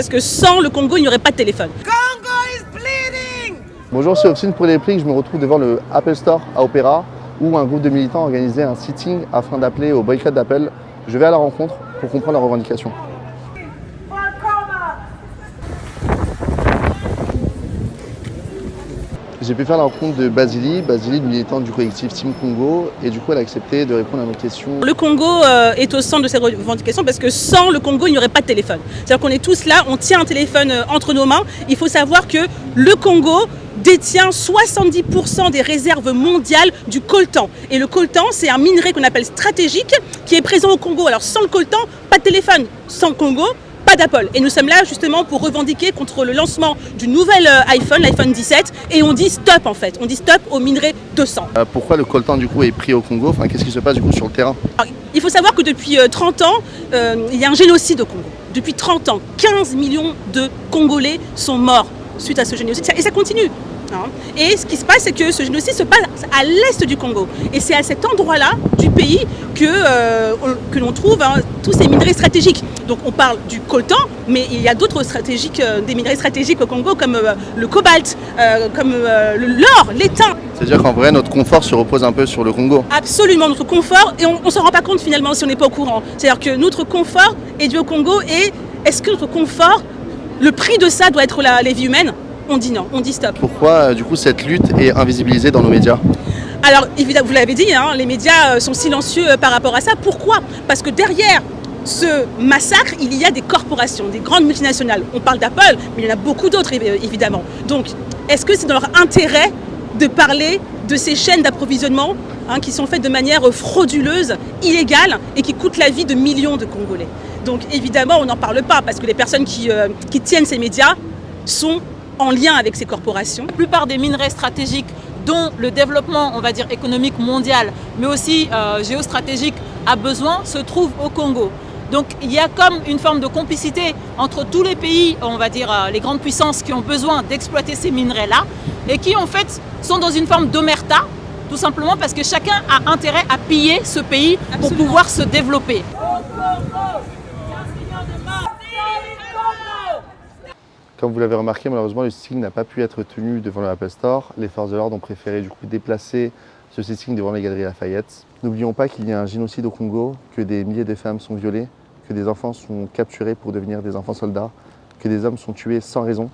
Parce que sans le Congo, il n'y aurait pas de téléphone. Bonjour, je suis Obscene pour les répliques. Je me retrouve devant le Apple Store à Opéra où un groupe de militants organisait un sitting afin d'appeler au boycott d'Apple. Je vais à la rencontre pour comprendre leurs revendications. J'ai pu faire la rencontre de Basili, militante du collectif Team Congo, et du coup elle a accepté de répondre à nos questions. Le Congo est au centre de ces revendications parce que sans le Congo, il n'y aurait pas de téléphone. C'est-à-dire qu'on est tous là, on tient un téléphone entre nos mains. Il faut savoir que le Congo détient 70% des réserves mondiales du coltan. Et le coltan, c'est un minerai qu'on appelle stratégique qui est présent au Congo. Alors sans le coltan, pas de téléphone. Sans le Congo, pas d'Apple. Et nous sommes là justement pour revendiquer contre le lancement du nouvel iPhone, l'iPhone 17. Et on dit stop en fait. On dit stop au minerai 200. Pourquoi le coltan du coup est pris au Congo? Qu'est-ce qui se passe du coup sur le terrain? Alors, il faut savoir que depuis 30 ans, il y a un génocide au Congo. Depuis 30 ans, 15 millions de Congolais sont morts suite à ce génocide. Et ça continue. Et ce qui se passe, c'est que ce génocide se passe à l'est du Congo. Et c'est à cet endroit-là du pays que l'on trouve tous ces minerais stratégiques. Donc on parle du coltan, mais il y a d'autres des minerais stratégiques au Congo, comme le cobalt, comme l'or, l'étain. C'est-à-dire qu'en vrai, notre confort se repose un peu sur le Congo. Absolument, notre confort, et on ne s'en rend pas compte finalement si on n'est pas au courant. C'est-à-dire que notre confort est dû au Congo, et est-ce que notre confort, le prix de ça doit être les vies humaines? On dit non, on dit stop. Pourquoi du coup cette lutte est invisibilisée dans nos médias? Alors évidemment, vous l'avez dit, les médias sont silencieux par rapport à ça. Pourquoi? Parce que derrière ce massacre, il y a des corporations, des grandes multinationales. On parle d'Apple, mais il y en a beaucoup d'autres évidemment. Donc est-ce que c'est dans leur intérêt de parler de ces chaînes d'approvisionnement qui sont faites de manière frauduleuse, illégale et qui coûtent la vie de millions de Congolais? Donc évidemment, on n'en parle pas parce que les personnes qui tiennent ces médias sont en lien avec ces corporations. La plupart des minerais stratégiques dont le développement, on va dire, économique mondial, mais aussi géostratégique a besoin, se trouvent au Congo. Donc il y a comme une forme de complicité entre tous les pays, on va dire les grandes puissances qui ont besoin d'exploiter ces minerais-là et qui en fait sont dans une forme d'omerta, tout simplement parce que chacun a intérêt à piller ce pays pour pouvoir se développer. Comme vous l'avez remarqué, malheureusement, le sitting n'a pas pu être tenu devant le Apple Store. Les forces de l'ordre ont préféré du coup déplacer ce sitting devant les Galeries Lafayette. N'oublions pas qu'il y a un génocide au Congo, que des milliers de femmes sont violées, que des enfants sont capturés pour devenir des enfants soldats, que des hommes sont tués sans raison.